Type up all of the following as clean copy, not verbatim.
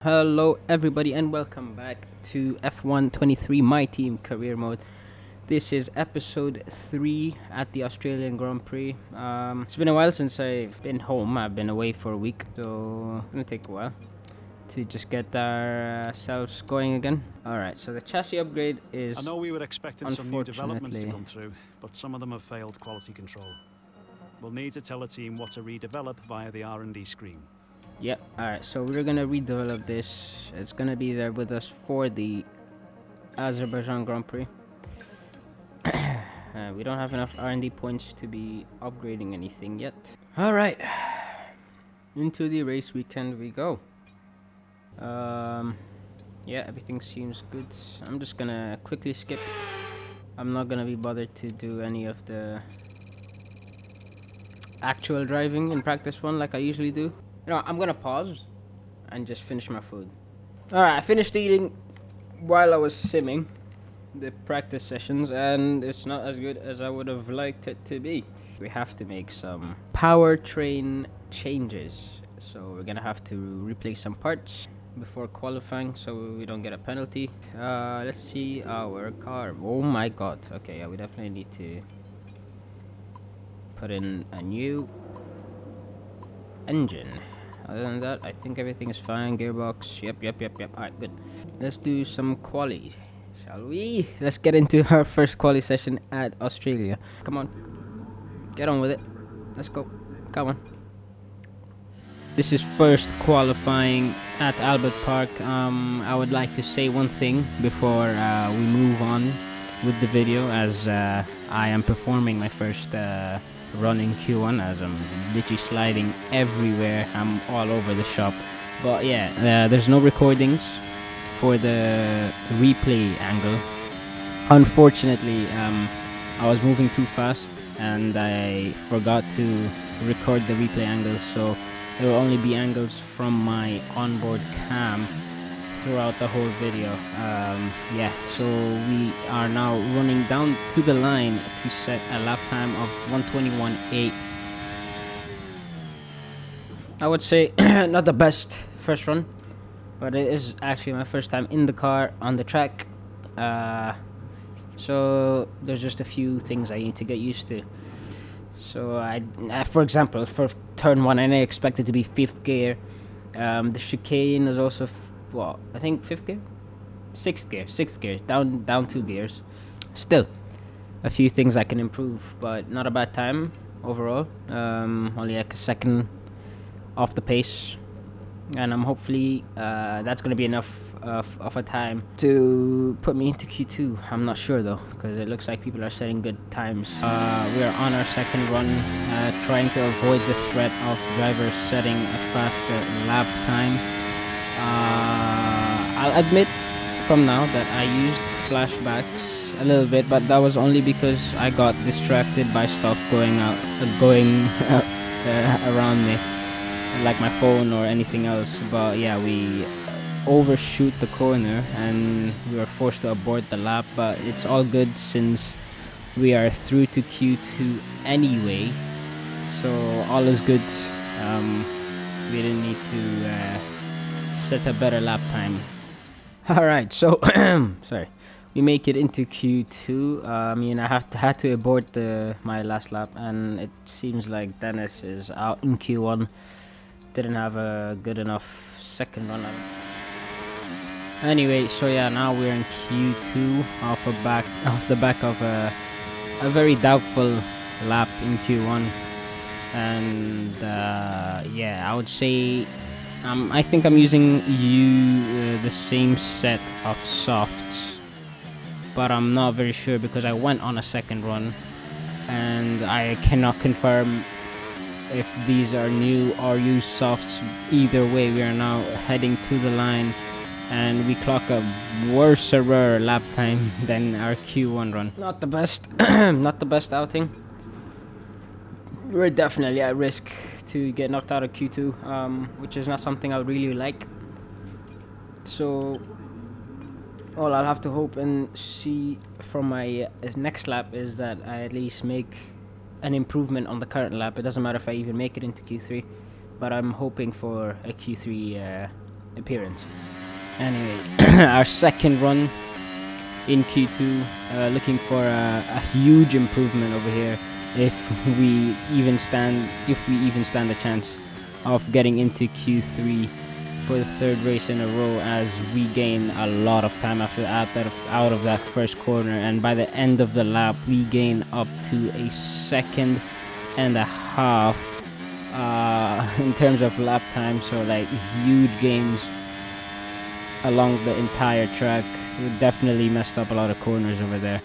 Hello everybody and welcome back to F1 23 My Team Career Mode. This is episode 3 at the Australian Grand Prix. It's been a while since I've been home. I've been away for a week, so it's gonna take a while to just get ourselves going again. Alright, so the chassis upgrade is, I know we were expecting some new developments to come through, but some of them have failed quality control. We'll need to tell the team what to redevelop via the R&D screen. Yep, alright, so we're gonna redevelop this. It's gonna be there with us for the Azerbaijan Grand Prix. We don't have enough R&D points to be upgrading anything yet. Alright, into the race weekend we go. Yeah, everything seems good. I'm just gonna quickly skip. I'm not gonna be bothered to do any of the actual driving in practice one like I usually do. You know, I'm gonna pause and just finish my food. Alright, I finished eating while I was simming the practice sessions, and it's not as good as I would have liked it to be. We have to make some powertrain changes, so we're gonna have to replace some parts before qualifying so we don't get a penalty. Let's see our car. Oh my god. Okay, yeah, we definitely need to put in a new engine. Other than that, I think everything is fine. Gearbox, yep. Alright, good. Let's do some quali, shall we? Let's get into our first quali session at Australia. Come on, get on with it. Let's go. Come on. This is first qualifying at Albert Park. I would like to say one thing before we move on with the video, as I am performing my first run in Q1, as I'm literally sliding everywhere. I'm all over the shop. But yeah, there's no recordings for the replay angle. Unfortunately, I was moving too fast and I forgot to record the replay angles, so there will only be angles from my onboard cam throughout the whole video. Yeah, so we are now running down to the line to set a lap time of 1:21.8. I would say not the best first run, but it is actually my first time in the car on the track. So there's just a few things I need to get used to. So for example, for turn 1, I expect it to be 5th gear. The chicane is also I think 5th gear, 6th gear, down 2 gears. Still a few things I can improve, but not a bad time overall. Only like a second off the pace, and I'm hopefully that's gonna be enough of a time to put me into Q2. I'm not sure though, because it looks like people are setting good times. We are on our second run, trying to avoid the threat of drivers setting a faster lap time. I'll admit from now that I used flashbacks a little bit, but that was only because I got distracted by stuff going around me, like my phone or anything else. But yeah, we overshoot the corner and we were forced to abort the lap, but it's all good since we are through to Q2 anyway, so all is good. We didn't need to set a better lap time. Alright, so sorry, we make it into Q2. I had to abort my last lap, and it seems like Dennis is out in Q1. Didn't have a good enough second run. Anyway, so yeah, now we're in Q2 off the back of a very doubtful lap in Q1, and yeah, I would say I think I'm using the same set of softs, but I'm not very sure because I went on a second run and I cannot confirm if these are new or used softs. Either way, we are now heading to the line and we clock a worser lap time than our Q1 run. Not the best not the best outing. We're definitely at risk to get knocked out of Q2, which is not something I really like. So all I'll have to hope and see from my next lap is that I at least make an improvement on the current lap. It doesn't matter if I even make it into Q3, but I'm hoping for a Q3 appearance. Anyway, our second run in Q2, looking for a huge improvement over here if we even stand a chance of getting into Q3 for the third race in a row, as we gain a lot of time after out of that first corner, and by the end of the lap we gain up to a second and a half in terms of lap time. So like huge gains along the entire track. We definitely messed up a lot of corners over there,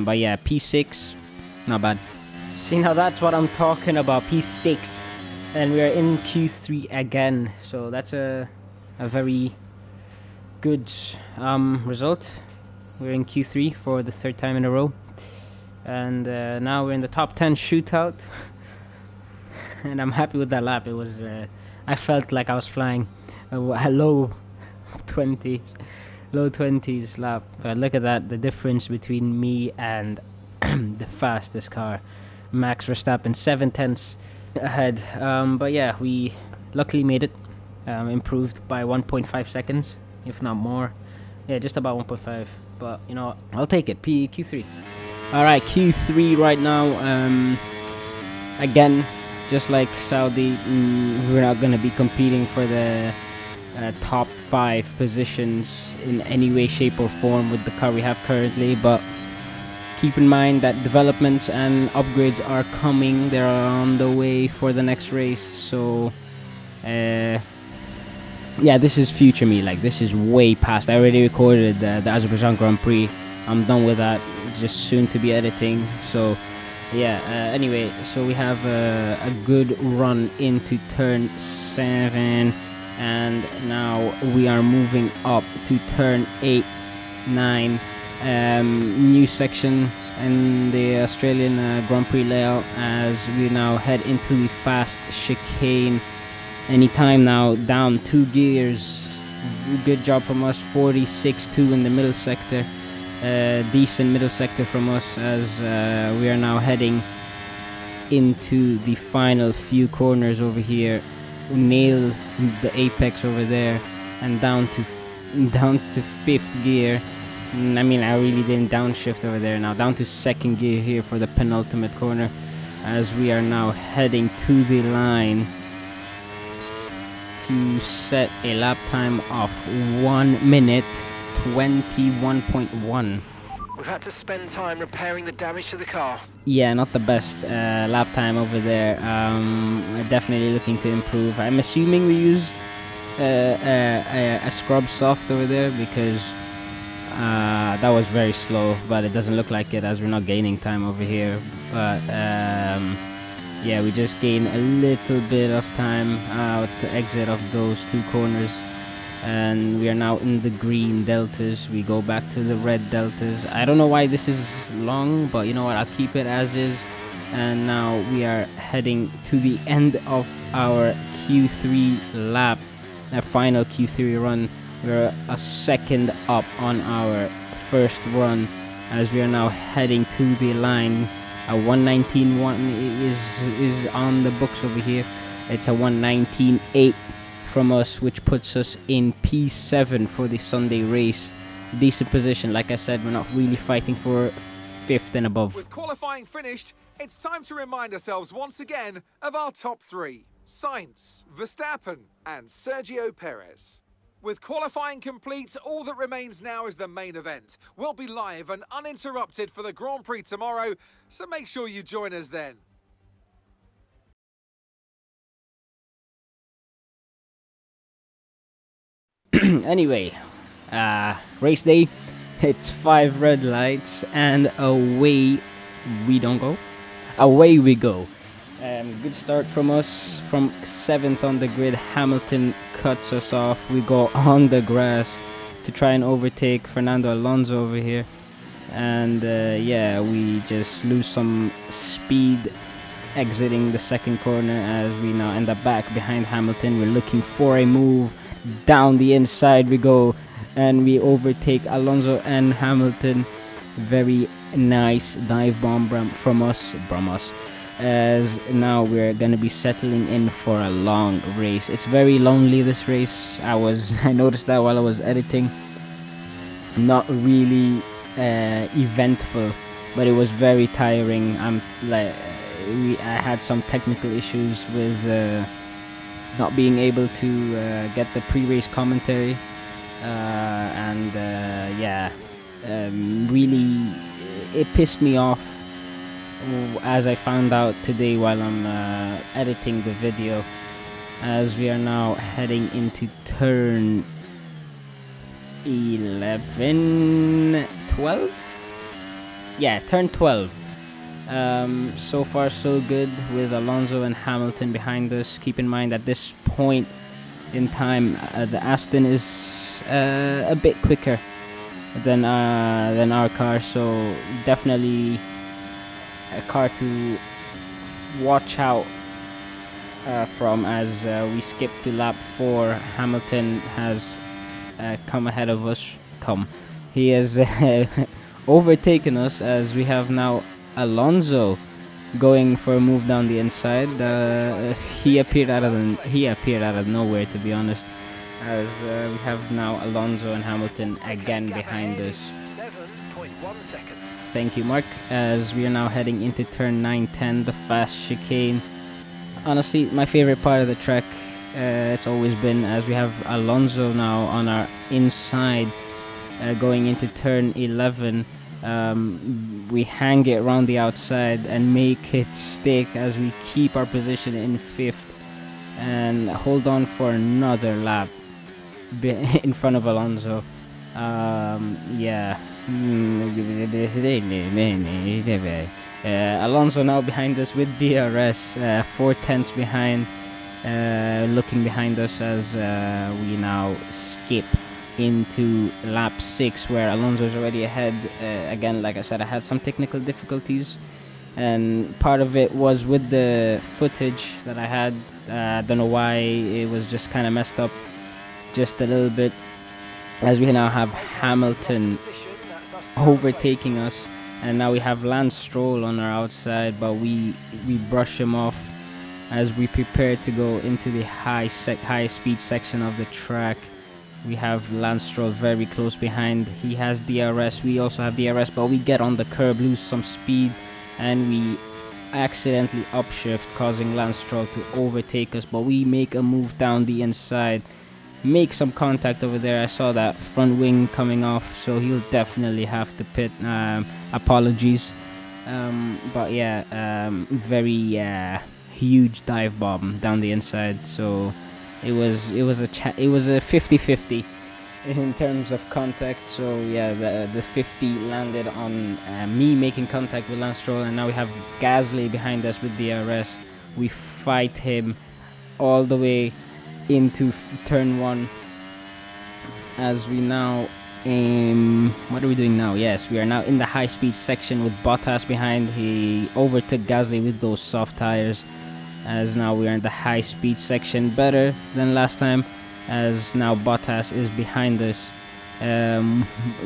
but yeah, P6, not bad. See, now that's what I'm talking about, P6, and we are in Q3 again, so that's a very good result. We're in Q3 for the third time in a row, and now we're in the top 10 shootout. And I'm happy with that lap. It was I felt like I was flying a low 20s lap. Look at that, the difference between me and the fastest car, Max Verstappen, 7/10 ahead. But yeah, we luckily made it, improved by 1.5 seconds, if not more. Yeah, just about 1.5, but you know, I'll take it. Q3. Alright, Q3 right now. Again, just like Saudi, we're not going to be competing for the top 5 positions in any way, shape or form with the car we have currently, but keep in mind that developments and upgrades are coming. They're on the way for the next race, so yeah, this is future me. Like, this is way past. I already recorded the Azerbaijan Grand Prix. I'm done with that, just soon to be editing. So yeah, anyway, so we have a good run into turn 7, and now we are moving up to turn 8, 9, new section in the Australian Grand Prix layout, as we now head into the fast chicane. Anytime now, down 2 gears. Good job from us. 46.2 in the middle sector. Decent middle sector from us, as we are now heading into the final few corners over here. Nail the apex over there, and down to 5th gear. I mean, I really didn't downshift over there. Now down to 2nd gear here for the penultimate corner, as we are now heading to the line to set a lap time of 1 minute 21.1. We've had to spend time repairing the damage to the car. Yeah, not the best lap time over there. We're definitely looking to improve. I'm assuming we used a scrub soft over there, because that was very slow, but it doesn't look like it, as we're not gaining time over here. But yeah, we just gain a little bit of time out to exit of those 2 corners, and we are now in the green deltas. We go back to the red deltas. I don't know why this is long, but you know what, I'll keep it as is. And now we are heading to the end of our Q3 lap, our final Q3 run. We're a second up on our first run, as we are now heading to the line. A 119.1 is on the books over here. It's a 119.8 from us, which puts us in P7 for the Sunday race. Decent position. Like I said, we're not really fighting for 5th and above. With qualifying finished, it's time to remind ourselves once again of our top 3: Sainz, Verstappen and Sergio Perez. With qualifying complete, all that remains now is the main event. We'll be live and uninterrupted for the Grand Prix tomorrow, so make sure you join us then. Anyway, race day. It's 5 red lights, and away we don't go. Away we go. Good start from us. From 7th on the grid, Hamilton cuts us off. We go on the grass to try and overtake Fernando Alonso over here, and yeah, we just lose some speed exiting the 2nd corner, as we now end up back behind Hamilton. We're looking for a move. Down the inside we go, and we overtake Alonso and Hamilton. Very nice dive bomb from us. as now we're gonna be settling in for a long race. It's very lonely, this race. I noticed that while I was editing. Not really eventful, but it was very tiring. I had some technical issues with not being able to get the pre-race commentary, and really it pissed me off, as I found out today while I'm editing the video, as we are now heading into turn 11, 12? Yeah, turn 12. So far so good with Alonso and Hamilton behind us. Keep in mind at this point in time, the Aston is a bit quicker than our car, so definitely a car to watch out from as we skip to lap 4. Hamilton has come ahead of us. He has overtaken us, as we have now Alonso going for a move down the inside. He appeared out of nowhere, to be honest, as we have now Alonso and Hamilton again behind us. 7.1 seconds. Thank you, Mark. As we are now heading into turn 9-10, the fast chicane. Honestly, my favorite part of the track. It's always been, as we have Alonso now on our inside, going into turn 11. We hang it around the outside and make it stick as we keep our position in 5th and hold on for another lap in front of Alonso. Alonso now behind us with DRS, 4/10 behind. Looking behind us as we now skip into lap 6, where Alonso is already ahead. Again, like I said, I had some technical difficulties, and part of it was with the footage that I had. I don't know why it was just kind of messed up just a little bit, as we now have Hamilton overtaking us, and now we have Lance Stroll on our outside, but we brush him off as we prepare to go into the high speed section of the track. We have Lance Stroll very close behind. He has DRS, we also have DRS, but we get on the curb, lose some speed, and we accidentally upshift, causing Lance Stroll to overtake us, but we make a move down the inside, make some contact over there. I saw that front wing coming off, so he'll definitely have to pit. Apologies. But yeah, very huge dive bomb down the inside, so it was a 50-50 in terms of contact. So yeah, the 50 landed on me making contact with Lance Stroll, and now we have Gasly behind us with DRS. We fight him all the way into turn 1, as we now what are we doing now? Yes, we are now in the high speed section with Bottas behind. He overtook Gasly with those soft tires, as now we are in the high speed section, better than last time, as now Bottas is behind us,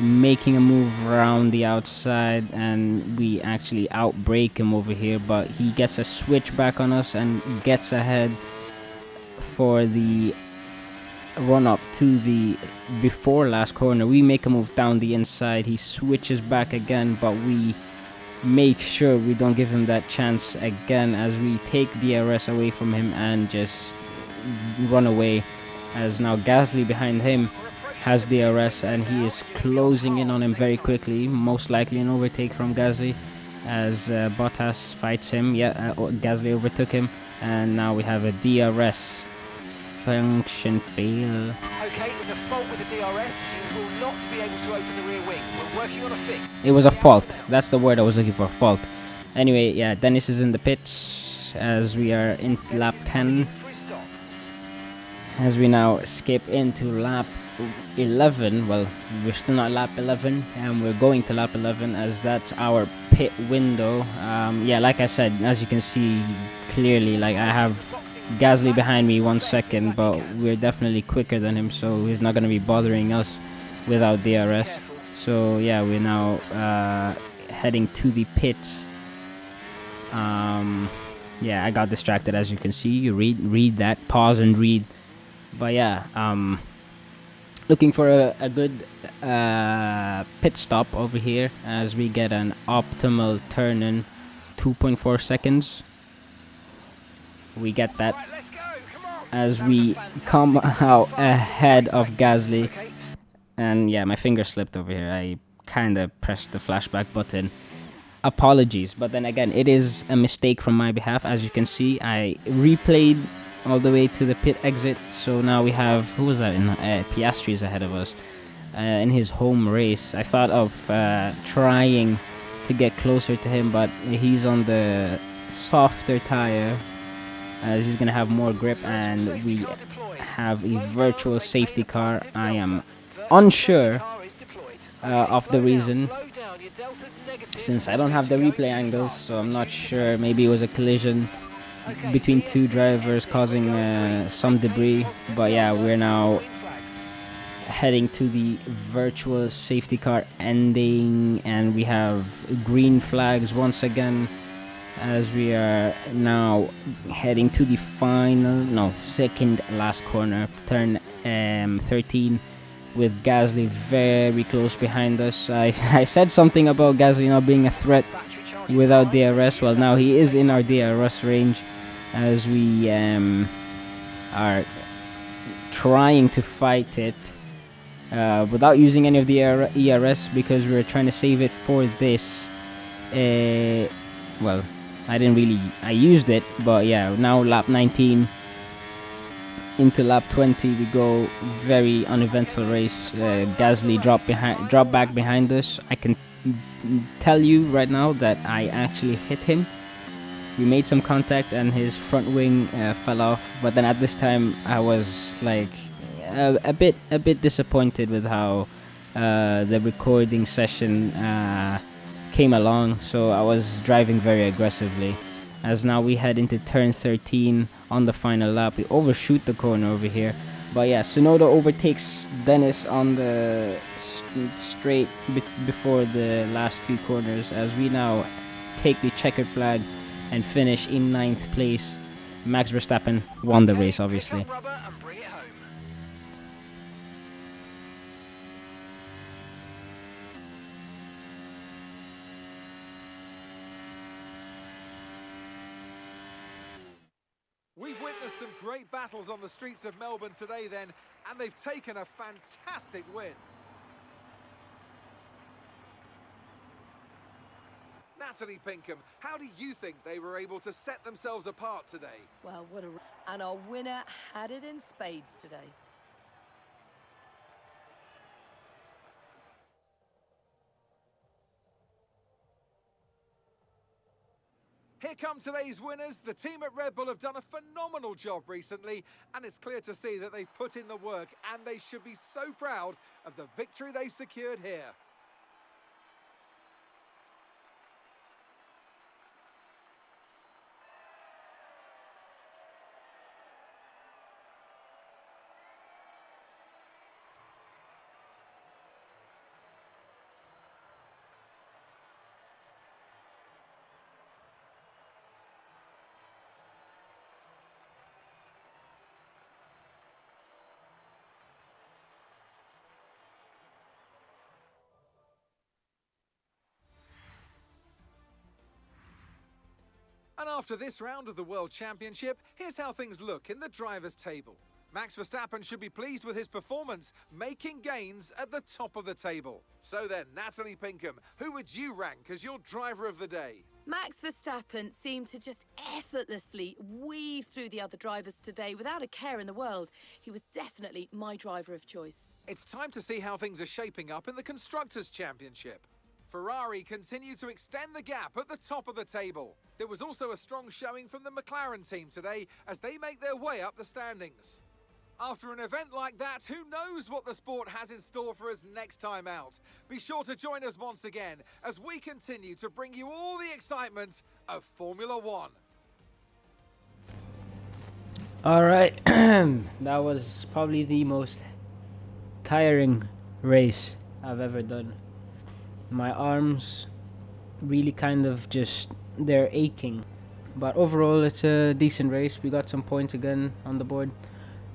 making a move around the outside, and we actually outbrake him over here, but he gets a switch back on us and gets ahead for the run up to the before last corner. We make a move down the inside, he switches back again, but we make sure we don't give him that chance again, as we take DRS away from him and just run away, as now Gasly behind him has DRS and he is closing in on him very quickly, most likely an overtake from Gasly, as Bottas fights him. Gasly overtook him, and now we have a DRS function fail. Okay, there's a fault with the DRS. You will not be able to open the rear wing. We're working on a fix. It was a fault. That's the word I was looking for, fault. Anyway, yeah, Dennis is in the pits as we are in lap 10. As we now skip into lap 11. Well, we're still not lap 11, and we're going to lap 11, as that's our pit window. Yeah, like I said, as you can see clearly, like I have Gasly behind me 1 second, but we're definitely quicker than him, so he's not going to be bothering us without DRS. So yeah, we're now heading to the pits. Yeah, I got distracted, as you can see. You read that, pause and read. But yeah, looking for a good pit stop over here as we get an optimal turn in 2.4 seconds. We get that as we come out ahead of Gasly. And yeah, my finger slipped over here. I kind of pressed the flashback button. Apologies, but then again, it is a mistake from my behalf. As you can see, I replayed all the way to the pit exit. So now we have, who was that in Piastri's ahead of us in his home race. I thought of trying to get closer to him, but he's on the softer tire as he's gonna have more grip, and we have a virtual safety car. I am unsure of the reason, since I don't have the replay angles, so I'm not sure. Maybe it was a collision between two drivers causing some debris. But yeah, we're now heading to the virtual safety car ending, and we have green flags once again as we are now heading to the second last corner, turn 13, with Gasly very close behind us. I said something about Gasly not being a threat without DRS. Well, now he is in our DRS range as we are trying to fight it without using any of the ERS, because we're trying to save it for this. Well, I used it, but yeah, now lap 19 into lap 20 we go. Very uneventful race. Gasly dropped back behind us. I can tell you right now that I actually hit him. We made some contact and his front wing fell off, but then at this time I was like a bit disappointed with how the recording session came along, so I was driving very aggressively. As now we head into turn 13 on the final lap. We overshoot the corner over here, but yeah, Tsunoda overtakes Dennis on the straight before the last few corners, as we now take the checkered flag and finish in 9th place. Max Verstappen won the race, obviously. We've witnessed some great battles on the streets of Melbourne today then, and they've taken a fantastic win. Natalie Pinkham, how do you think they were able to set themselves apart today? Well, and our winner had it in spades today. Here come today's winners. The team at Red Bull have done a phenomenal job recently, and it's clear to see that they've put in the work, and they should be so proud of the victory they've secured here. And after this round of the World Championship, here's how things look in the drivers' table. Max Verstappen should be pleased with his performance, making gains at the top of the table. So then, Natalie Pinkham, who would you rank as your driver of the day? Max Verstappen seemed to just effortlessly weave through the other drivers today without a care in the world. He was definitely my driver of choice. It's time to see how things are shaping up in the Constructors' Championship. Ferrari continue to extend the gap at the top of the table. There was also a strong showing from the McLaren team today as they make their way up the standings. After an event like that, who knows what the sport has in store for us next time out? Be sure to join us once again as we continue to bring you all the excitement of Formula One. Alright, that was probably the most tiring race I've ever done. My arms really kind of just, they're aching. But overall, it's a decent race. We got some points again on the board,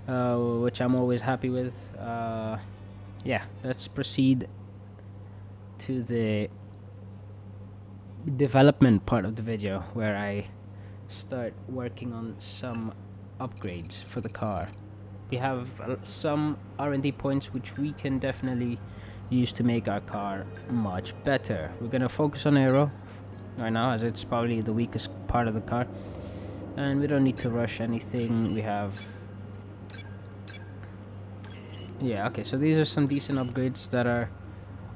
which I'm always happy with. Yeah, let's proceed to the development part of the video, where I start working on some upgrades for the car. We have some R&D points which we can definitely use to make our car much better. We're gonna focus on aero right now, as it's probably the weakest part of the car, and we don't need to rush anything. We have, yeah, okay, so these are some decent upgrades that are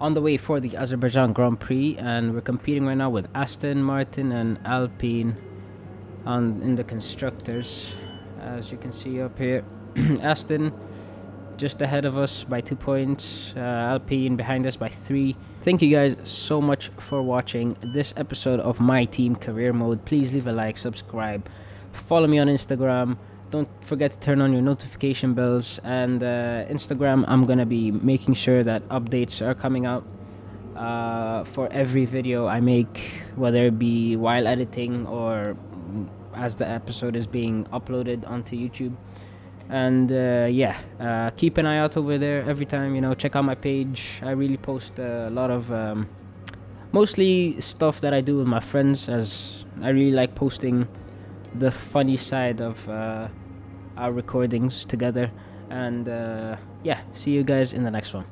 on the way for the Azerbaijan Grand Prix, and we're competing right now with Aston Martin and Alpine in the constructors. As you can see up here, Aston just ahead of us by 2 points, Alpine behind us by 3. Thank you guys so much for watching this episode of My Team Career Mode. Please leave a like, subscribe, follow me on Instagram. Don't forget to turn on your notification bells, and Instagram, I'm gonna be making sure that updates are coming out for every video I make, whether it be while editing or as the episode is being uploaded onto YouTube. And yeah, keep an eye out over there every time, you know. Check out my page. I really post a lot of mostly stuff that I do with my friends, as I really like posting the funny side of our recordings together. And yeah, see you guys in the next one.